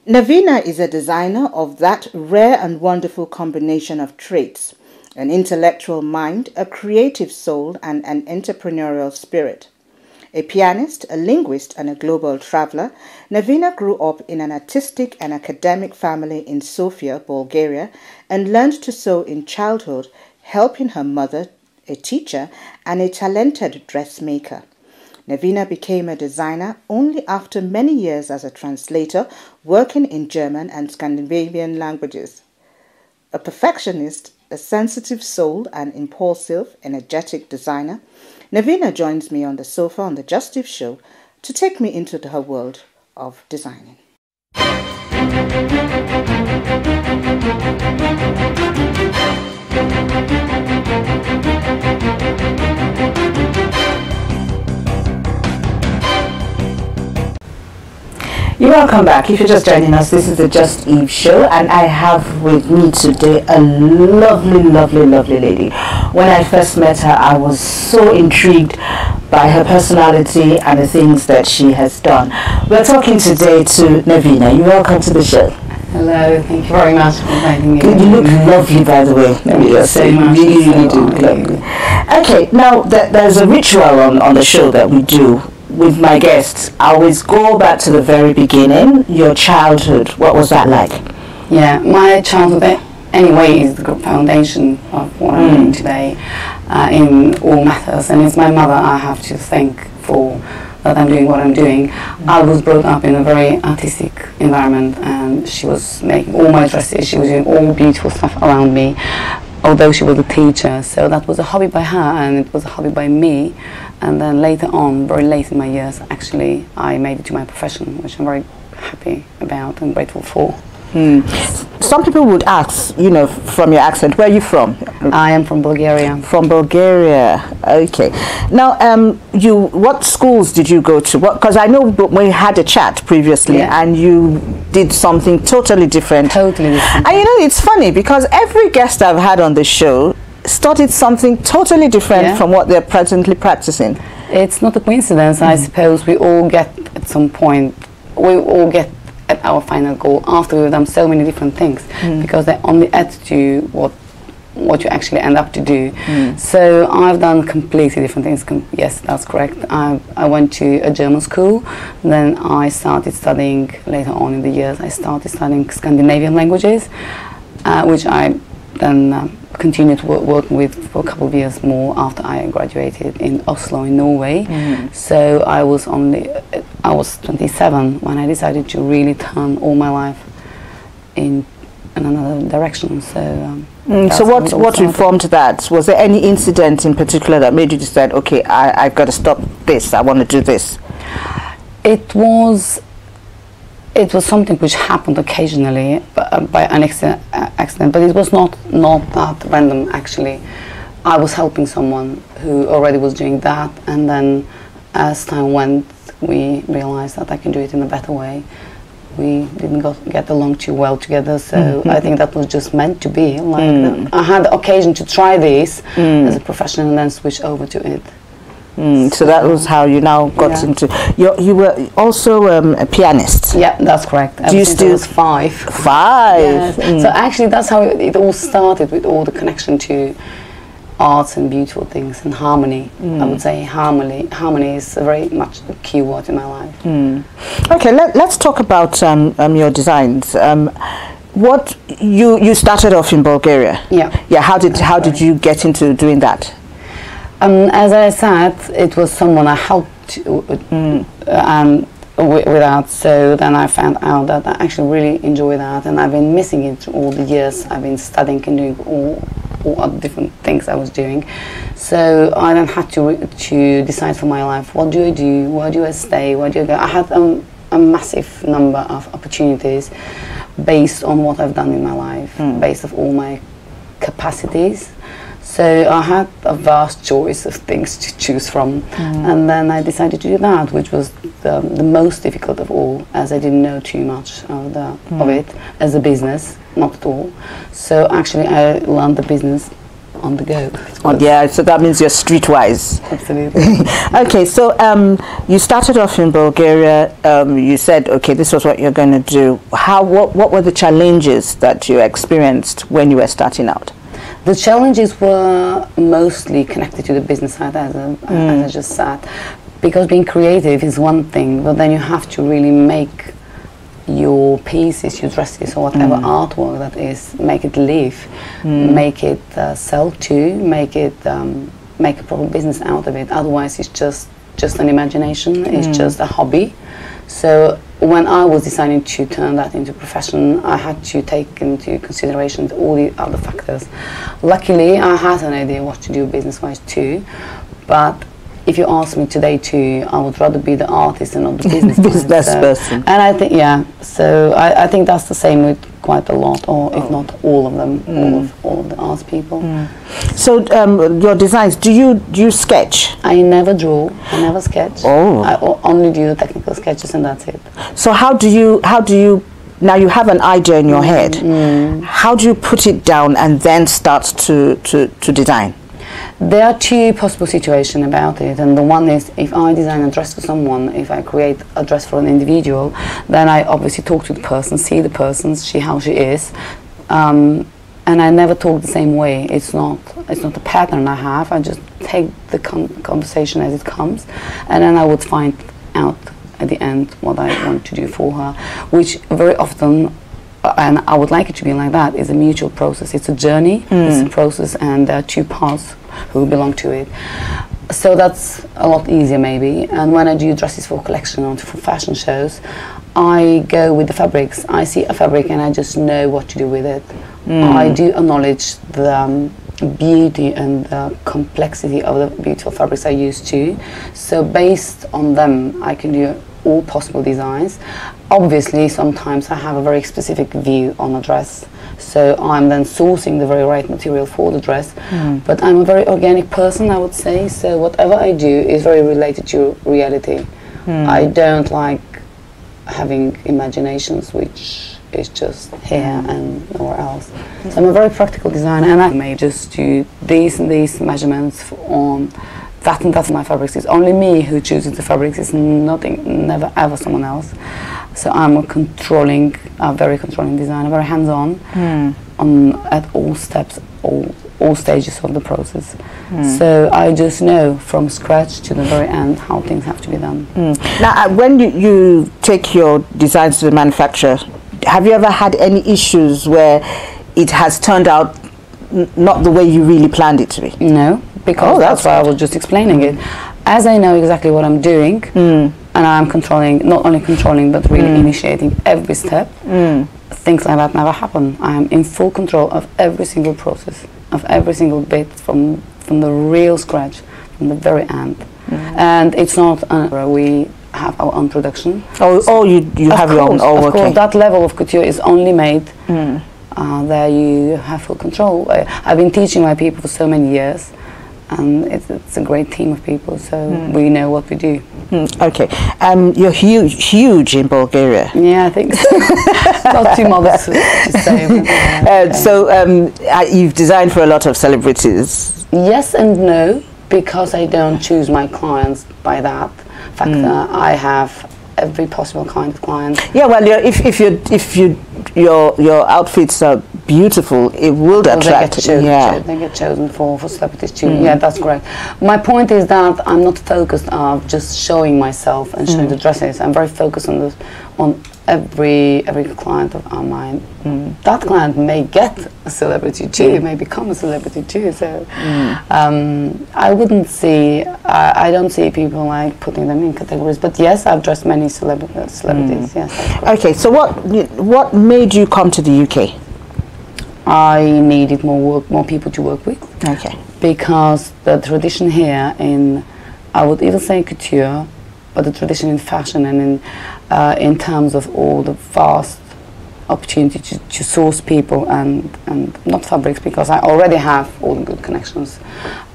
Nevena is a designer of that rare and wonderful combination of traits: an intellectual mind, a creative soul, and an entrepreneurial spirit. A pianist, a linguist, and a global traveler, Nevena grew up in an artistic and academic family in Sofia, Bulgaria, and learned to sew in childhood, helping her mother, a teacher, and a talented dressmaker. Nevena became a designer only after many years as a translator, working in German and Scandinavian languages. A perfectionist, a sensitive soul, and impulsive, energetic designer, Nevena joins me on the sofa on the Justice Show to take me into her world of designing. You're welcome back. If you're just joining us, this is the Just Eve Show, and I have with me today a lovely, lovely, lovely lady. When I first met her, I was so intrigued by her personality and the things that she has done. We're talking today to Nevena. You're welcome to the show. Hello, thank you very much for inviting me. You look lovely, by the way. Thank you so much. You really do look lovely. Okay, now there's a ritual on the show that we do with my guests. I always go back to the very beginning, your childhood. What was that like? Yeah, my childhood anyway is the good foundation of what I'm doing today in all matters, and it's my mother I have to thank for that I'm doing what I'm doing. I was brought up in a very artistic environment, and she was making all my dresses, she was doing all beautiful stuff around me, although she was a teacher, so that was a hobby by her and it was a hobby by me. And then later on, very late in my years, actually, I made it to my profession, which I'm very happy about and grateful for. Some people would ask, from your accent, where are you from? I am from Bulgaria. From Bulgaria, okay. Now, what schools did you go to? Because I know we had a chat previously, and you did something totally different. Totally different. And it's funny because every guest I've had on the show started something totally different from what they're presently practicing. It's not a coincidence. I suppose we all get at some point, we all get at our final goal after we've done so many different things, because they only add to what you actually end up to do. So I've done completely different things. Yes, that's correct. I went to a German school, then I started studying later on in the years. I started studying Scandinavian languages, which I then continued working with for a couple of years more after I graduated in Oslo in Norway. So I was 27 when I decided to really turn all my life in another direction. So so what informed that? Was there any incident in particular that made you decide, okay, I've got to stop this, I want to do this? It was something which happened occasionally by an accident, but it was not that random actually. I was helping someone who already was doing that, and then as time went, we realized that I can do it in a better way. We didn't get along too well together, so I think that was just meant to be. Like I had the occasion to try this as a profession and then switch over to it. So that was how you now got into. You were also a pianist. Yeah, that's correct. Do you still? I was 5. 5. Yes. So actually, that's how it all started, with all the connection to arts and beautiful things and harmony. I would say harmony is very much the key word in my life. Okay, let's talk about your designs. What you started off in Bulgaria? Yeah. How did you get into doing that? As I said, it was someone I helped with that, so then I found out that I actually really enjoy that, and I've been missing it all the years. I've been studying and doing all other different things I was doing, so I then had to decide for my life, what do I do, where do I stay, where do I go. I had a massive number of opportunities based on what I've done in my life, based on all my capacities. So I had a vast choice of things to choose from, and then I decided to do that, which was the most difficult of all, as I didn't know too much of it as a business, not at all. So actually I learned the business on the go. Oh, yeah, so that means you're streetwise. Absolutely. Okay, so you started off in Bulgaria. You said, okay, this was what you're going to do. What were the challenges that you experienced when you were starting out? The challenges were mostly connected to the business side, as I just said, because being creative is one thing, but then you have to really make your pieces, your dresses, or whatever artwork that is, make it live, make it sell to, make a proper business out of it. Otherwise, it's just an imagination. It's just a hobby. So when I was deciding to turn that into profession, I had to take into consideration all the other factors. Luckily, I had an idea what to do business-wise too, but if you ask me today too, I would rather be the artist and not the business person. And I think, so I think that's the same with quite a lot, or if not all of them, all of the arts people. So your designs, do you sketch? I never draw, I never sketch. I only do the technical sketches, and that's it. So how do you now you have an idea in your head, how do you put it down and then start to design? There are two possible situations about it, and the one is if I design a dress for someone, if I create a dress for an individual, then I obviously talk to the person, see the person, see how she is, and I never talk the same way. It's not a pattern I have. I just take the conversation as it comes, and then I would find out at the end what I want to do for her, which very often, and I would like it to be like that, is a mutual process. It's a journey, it's a process, and there are two paths who belong to it. So that's a lot easier maybe. And when I do dresses for collection or for fashion shows, I go with the fabrics. I see a fabric and I just know what to do with it. I do acknowledge the beauty and the complexity of the beautiful fabrics I use too. So based on them, I can do all possible designs. Obviously, sometimes I have a very specific view on a dress, so I'm then sourcing the very right material for the dress. But I'm a very organic person, I would say, so whatever I do is very related to reality. I don't like having imaginations which is just here and nowhere else. So I'm a very practical designer, and I may just do these and these measurements on that and that of my fabrics. It's only me who chooses the fabrics. It's never ever someone else. So I'm a very controlling designer, very hands-on at all steps, all stages of the process. So I just know from scratch to the very end how things have to be done. Now, when you take your designs to the manufacturer, have you ever had any issues where it has turned out not the way you really planned it to be? No, because that's why I was just explaining it. As I know exactly what I'm doing, and I'm controlling, not only controlling, but really initiating every step, things like that never happen. I am in full control of every single process, of every single bit from the real scratch, from the very end. And it's not, we have our own production. You have your own. Of course, that level of couture is only made. There you have full control. I've been teaching my people for so many years, and it's a great team of people, so we know what we do. Okay. You're huge in Bulgaria. Yeah, I think so. Not too modest to say. So you've designed for a lot of celebrities. Yes and no, because I don't choose my clients by that factor. I have every possible kind of client. Yeah, well, if your outfits are beautiful, it will attract. They get chosen for celebrities too. Yeah, that's correct. My point is that I'm not focused on just showing myself and showing the dresses. I'm very focused on every client of mine. That client may get a celebrity too, may become a celebrity too. So I wouldn't see. I don't see people like putting them in categories. But yes, I've dressed many celebrities. Yes. Okay. So what made you come to the UK? I needed more people to work with. Okay. Because the tradition here I would even say couture, but the tradition in fashion and in terms of all the vast opportunity to source people and not fabrics, because I already have all the good connections,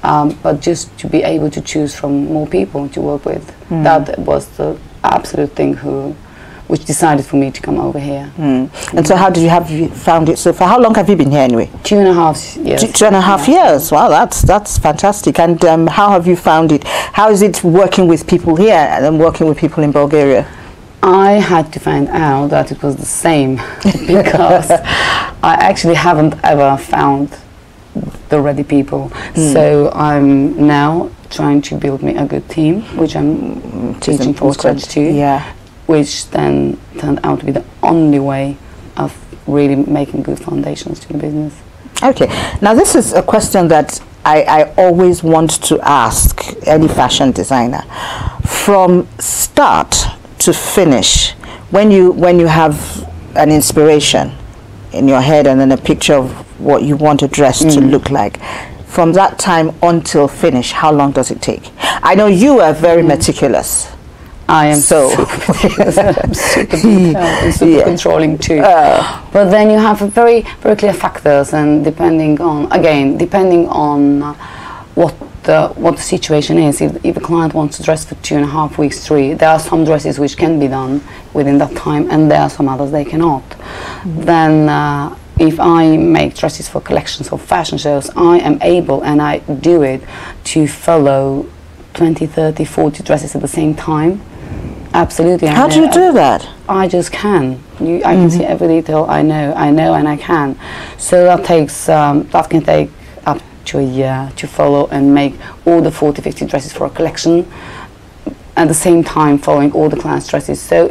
but just to be able to choose from more people to work with. That was the absolute thing which decided for me to come over here. And so how did you found it so far? How long have you been here anyway? 2.5 years. 2.5 years. Wow, that's fantastic. And how have you found it? How is it working with people here and working with people in Bulgaria? I had to find out that it was the same because I actually haven't ever found the ready people. So I'm now trying to build me a good team, which I'm teaching from scratch too. Yeah. Which then turned out to be the only way of really making good foundations to the business. Okay, now this is a question that I always want to ask any fashion designer. From start to finish, when you have an inspiration in your head and then a picture of what you want a dress to look like, from that time until finish, how long does it take? I know you are very meticulous. I am so I'm super detailed and super controlling too. But then you have very, very clear factors, and depending on what the situation is. If a client wants to dress for 2.5 weeks, 3, there are some dresses which can be done within that time, and there are some others they cannot. Then if I make dresses for collections or fashion shows, I am able, and I do it, to follow 20, 30, 40 dresses at the same time. Absolutely. How do you do that? I just can. I can see every detail. I know, and I can. So that takes that can take up to a year to follow and make all the 40, 50 dresses for a collection, at the same time following all the clients' dresses. So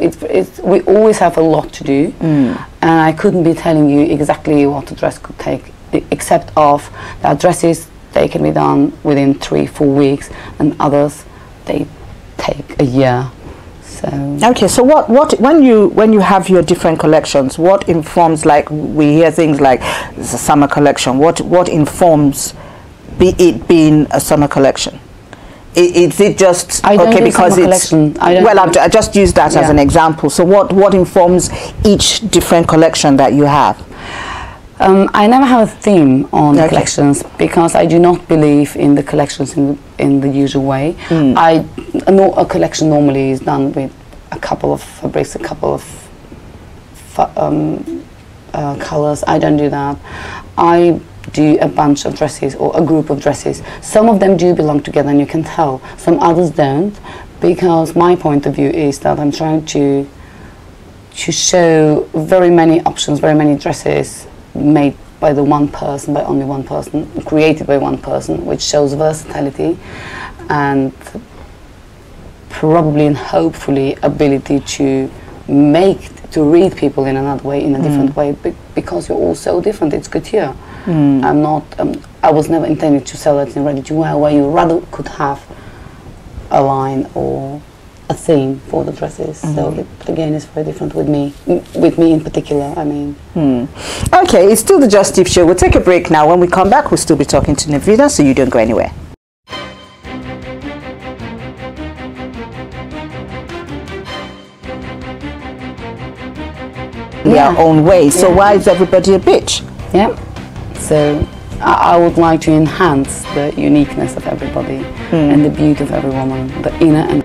we always have a lot to do, and I couldn't be telling you exactly what a dress could take, except of that dresses they can be done within 3-4 weeks, and others they take a year. So okay, so what when you have your different collections, what informs, like we hear things like the summer collection, what informs it being a summer collection? Is it just okay because it's I just use that as an example. So what informs each different collection that you have? I never have a theme on the collections because I do not believe in the collections in the usual way. A collection normally is done with a couple of fabrics, a couple of colors. I don't do that. I do a bunch of dresses or a group of dresses. Some of them do belong together and you can tell. Some others don't, because my point of view is that I'm trying to show very many options, very many dresses made by the one person, by only one person, created by one person, which shows versatility and probably and hopefully ability to read people in another way, in a different way, because you're all so different. It's couture. I'm not. I was never intended to sell it in ready to wear, where you rather could have a line or a theme for the dresses. So it again is very different with me in particular. I mean. Okay, it's still the Just Tip Show. We'll take a break now. When we come back, we'll still be talking to Nevena, so you don't go anywhere. Their own way. So why is everybody a bitch? Yeah. So I would like to enhance the uniqueness of everybody and the beauty of every woman, the inner and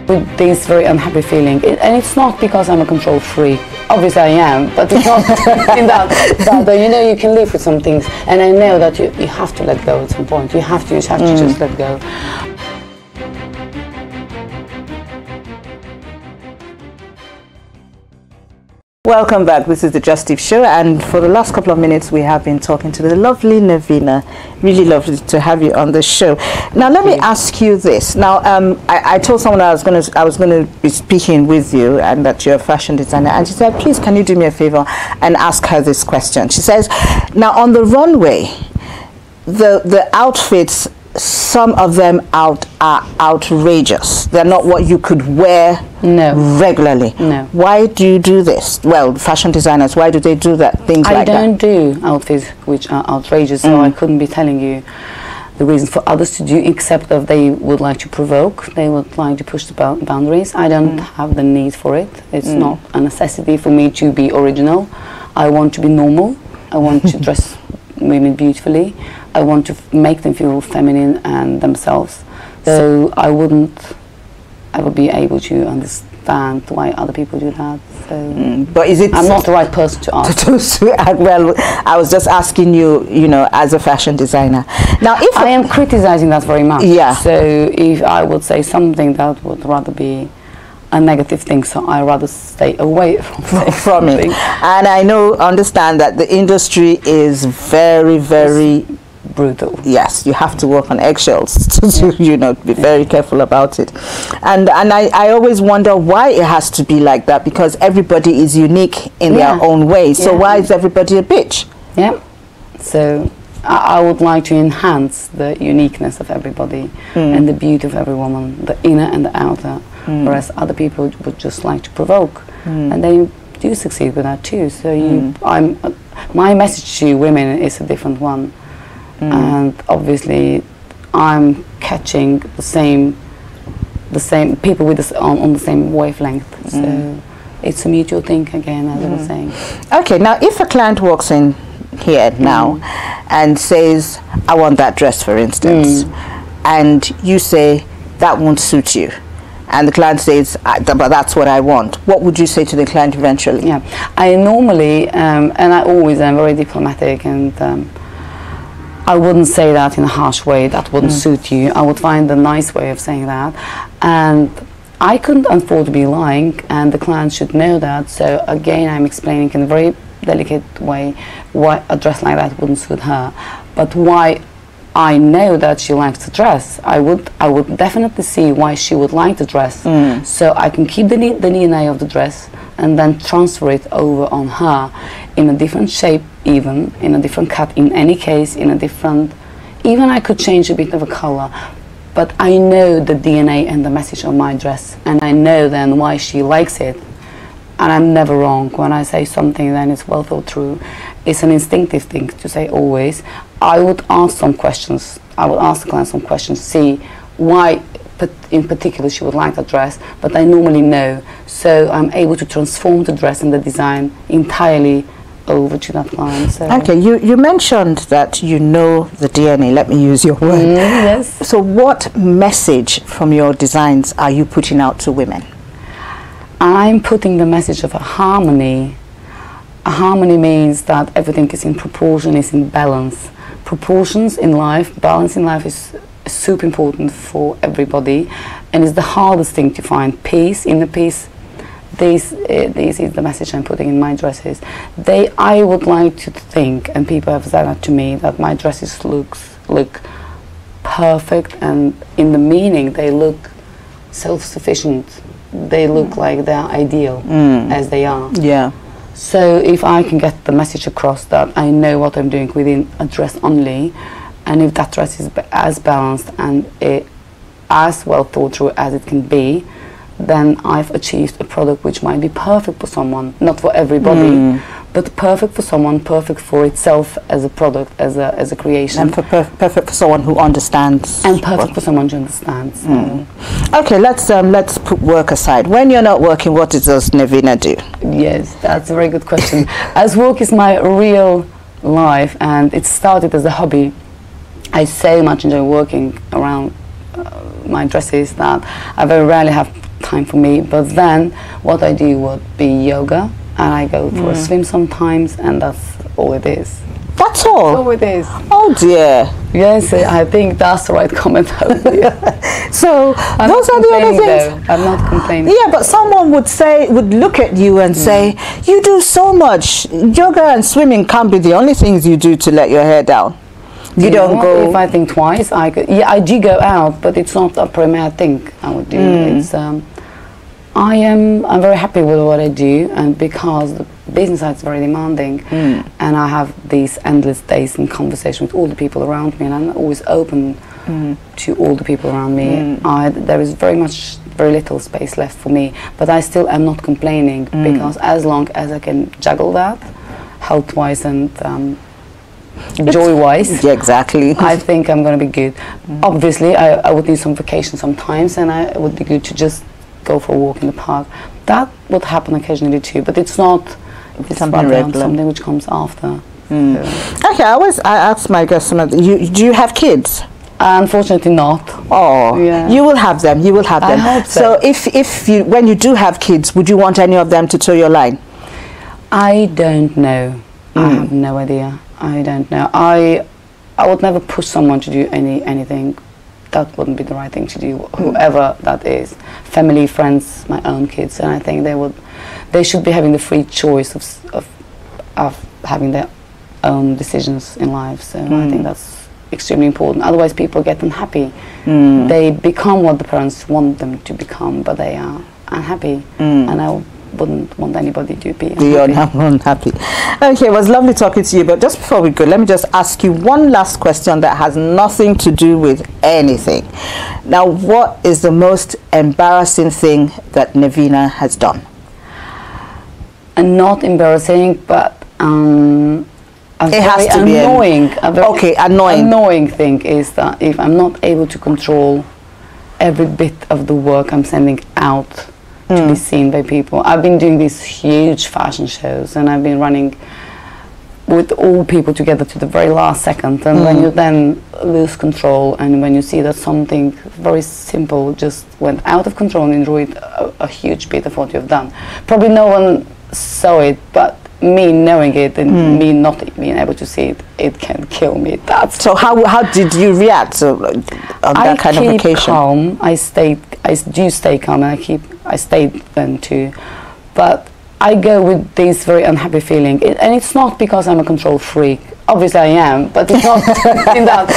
with this very unhappy feeling. And it's not because I'm a control freak. Obviously I am, but it's not in that you know, you can live with some things, and I know that you have to let go at some point. You have to just let go. Welcome back. This is the Just Tip Show, and for the last couple of minutes we have been talking to the lovely Nevena. Really lovely to have you on the show. Now let me ask you this. Now I told someone I was going to be speaking with you, and that you're a fashion designer, and she said, please can you do me a favor and ask her this question. She says, now on the runway, the outfits, some of them are outrageous. They're not what you could wear regularly. No. Why do you do this? Well, fashion designers, why do they do that? Things like that. I don't do outfits which are outrageous, so I couldn't be telling you the reasons for others to do, except that they would like to provoke, they would like to push the boundaries. I don't have the need for it. It's not a necessity for me to be original. I want to be normal. I want to dress women beautifully. I want to make them feel feminine and themselves. So I wouldn't ever be able to understand why other people do that. So, but is it? I'm not the right person to ask. Well, I was just asking you, you know, as a fashion designer. Now, if I am criticizing that very much. Yeah. So if I would say something that would rather be a negative thing, so I rather stay away from it. And I understand that the industry is very, very brutal. Yes, you have to walk on eggshells to you know, be very careful about it. And I always wonder why it has to be like that, because everybody is unique in their own way. So why is everybody a bitch? Yeah. So I would like to enhance the uniqueness of everybody and the beauty of every woman, the inner and the outer. Whereas other people would just like to provoke, and they do succeed with that too. So my message to women is a different one, and obviously I'm catching the same people with on the same wavelength. So it's a mutual thing again, as I was saying. Okay, now if a client walks in here now and says, "I want that dress," for instance, and you say that won't suit you, and the client says, "But that's what I want," what would you say to the client eventually? Yeah, I normally, and I always am very diplomatic, and I wouldn't say that in a harsh way, that wouldn't suit you. I would find a nice way of saying that. And I couldn't afford to be lying, and the client should know that. So again, I'm explaining in a very delicate way why a dress like that wouldn't suit her. But why I know that she likes to dress, I would definitely see why she would like to dress. So I can keep the DNA of the dress and then transfer it over on her in a different shape, even in a different cut, in any case, in a different, even I could change a bit of a color, but I know the DNA and the message of my dress, and I know then why she likes it. And I'm never wrong when I say something, then it's well thought through. It's an instinctive thing to say always. I would ask some questions. I would ask the client some questions, see why in particular she would like that dress, but I normally know. So I'm able to transform the dress and the design entirely over to that client. So. Okay, you mentioned that you know the DNA, let me use your word. Yes. So what message from your designs are you putting out to women? I'm putting the message of a harmony. A harmony means that everything is in proportion, is in balance. Proportions in life, balance in life is super important for everybody, and it's the hardest thing to find. Peace, inner peace. This is the message I'm putting in my dresses. I would like to think, and people have said that to me, that my dresses look perfect, and in the meaning they look self-sufficient. They look like they're ideal as they are. Yeah. So if I can get the message across that I know what I'm doing within a dress only, and if that dress is as balanced and as well thought through as it can be, then I've achieved a product which might be perfect for someone, not for everybody, but perfect for someone, perfect for itself as a product, as a creation. And perfect for someone who understands. And perfect for someone who understands. So. Okay, let's put work aside. When you're not working, what does Nevena do? Yes, that's a very good question. As work is my real life, and it started as a hobby, I so much enjoy working around my dresses that I very rarely have time for me. But then what I do would be yoga, and I go for a swim sometimes, and that's all it is. That's all? That's all it is. Oh dear. Yes, I think that's the right comment. So those are the other things. I'm not complaining. Yeah, but someone would look at you and say, you do so much. Yoga and swimming can't be the only things you do to let your hair down. You don't go. If I think twice, I do go out, but it's not a premier thing I would do. It's I'm very happy with what I do, and because the business side is very demanding, and I have these endless days and conversation with all the people around me, and I'm always open to all the people around me. There is very little space left for me, but I still am not complaining, because as long as I can juggle that, health-wise and joy-wise, yeah, exactly. I think I'm going to be good. Obviously, I would need some vacation sometimes, and it would be good to just go for a walk in the park. That would happen occasionally too, but it's not something regular. Something which comes after. Okay, I ask my guests, do you have kids? Unfortunately not. Oh, Yeah. you will have them. You will have them. I hope so. if you, when you do have kids, would you want any of them to toe your line? I don't know. I have no idea. I don't know. I would never push someone to do anything. That wouldn't be the right thing to do. Whoever that is, family, friends, my own kids, and I think they should be having the free choice of having their own decisions in life. So I think that's extremely important. Otherwise, people get unhappy. They become what the parents want them to become, but they are unhappy, and I wouldn't want anybody to be unhappy. Okay, it was lovely talking to you, but just before we go, let me just ask you one last question that has nothing to do with anything. Now, what is the most embarrassing thing that Nevena has done? And not embarrassing, but it has to be annoying. Annoying thing is that if I'm not able to control every bit of the work I'm sending out to be seen by people. I've been doing these huge fashion shows, and I've been running with all people together to the very last second, and when you then lose control, and when you see that something very simple just went out of control and enjoyed a huge bit of what you've done. Probably no one saw it, but me knowing it and me not being able to see it, it can kill me. So how did you react on that kind of occasion? I keep calm. I do stay calm, and I stayed then too, but I go with this very unhappy feeling, and it's not because I'm a control freak. Obviously I am, but it's not in that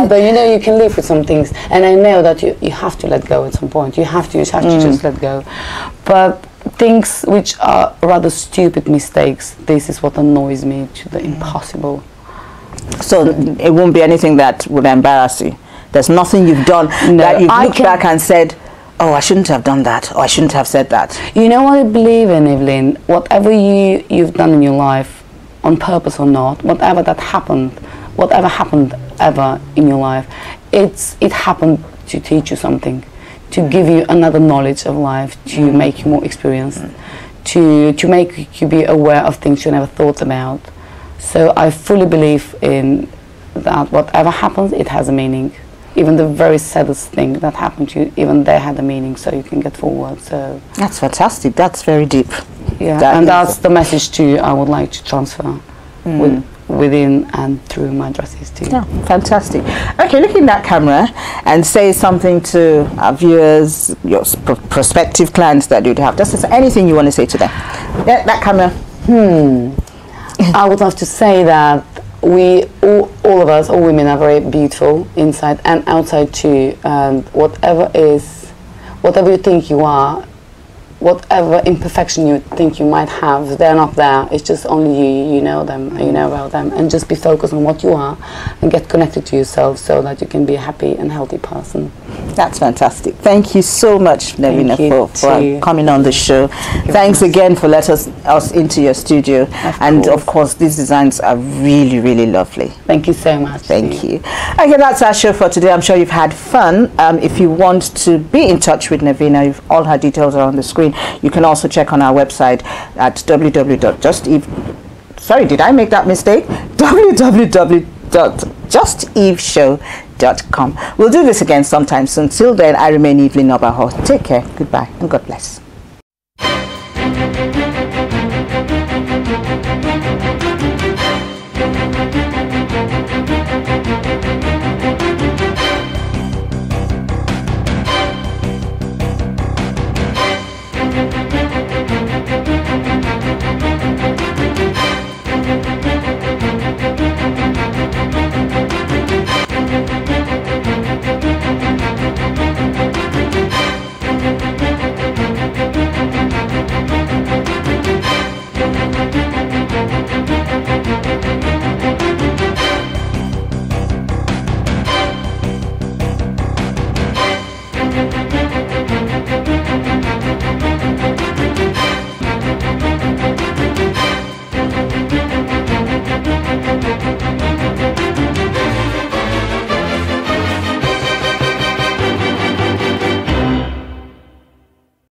you know, you can live with some things, and I know that you have to let go at some point. You have to just let go. But things which are rather stupid mistakes, this is what annoys me to the impossible. So it won't be anything that would embarrass you. There's nothing you've done that you've looked back and said, oh, I shouldn't have done that, or I shouldn't have said that. You know what I believe in, Evelyn? Whatever you've done in your life, on purpose or not, whatever happened ever in your life, it happened to teach you something, to give you another knowledge of life, to make you more experienced, to make you be aware of things you never thought about. So I fully believe in that whatever happens, it has a meaning. Even the very saddest thing that happened to you, even they had a meaning, so you can get forward. So that's fantastic. That's very deep. Yeah, and that's the message too I would like to transfer within and through my dresses too. Yeah, fantastic. Okay, look in that camera and say something to our viewers, your prospective clients that you'd have. Just anything you want to say to them. Yeah, that camera. I would love to say that all of us, all women, are very beautiful inside and outside too, and whatever you think you are, whatever imperfection you think you might have, they're not there. It's just only you know them, you know about them, and just be focused on what you are and get connected to yourself so that you can be a happy and healthy person. That's fantastic. Thank you so much, Nevena, for coming on the show. Thanks again for letting us into your studio. Of course, these designs are really, really lovely. Thank you so much. Thank you. Okay, that's our show for today. I'm sure you've had fun. If you want to be in touch with Nevena, all her details are on the screen. You can also check on our website at Sorry, did I make that mistake? www.justeaveshow.com. We'll do this again sometime soon. Till then, I remain Evelyn Obaho. Take care. Goodbye and God bless.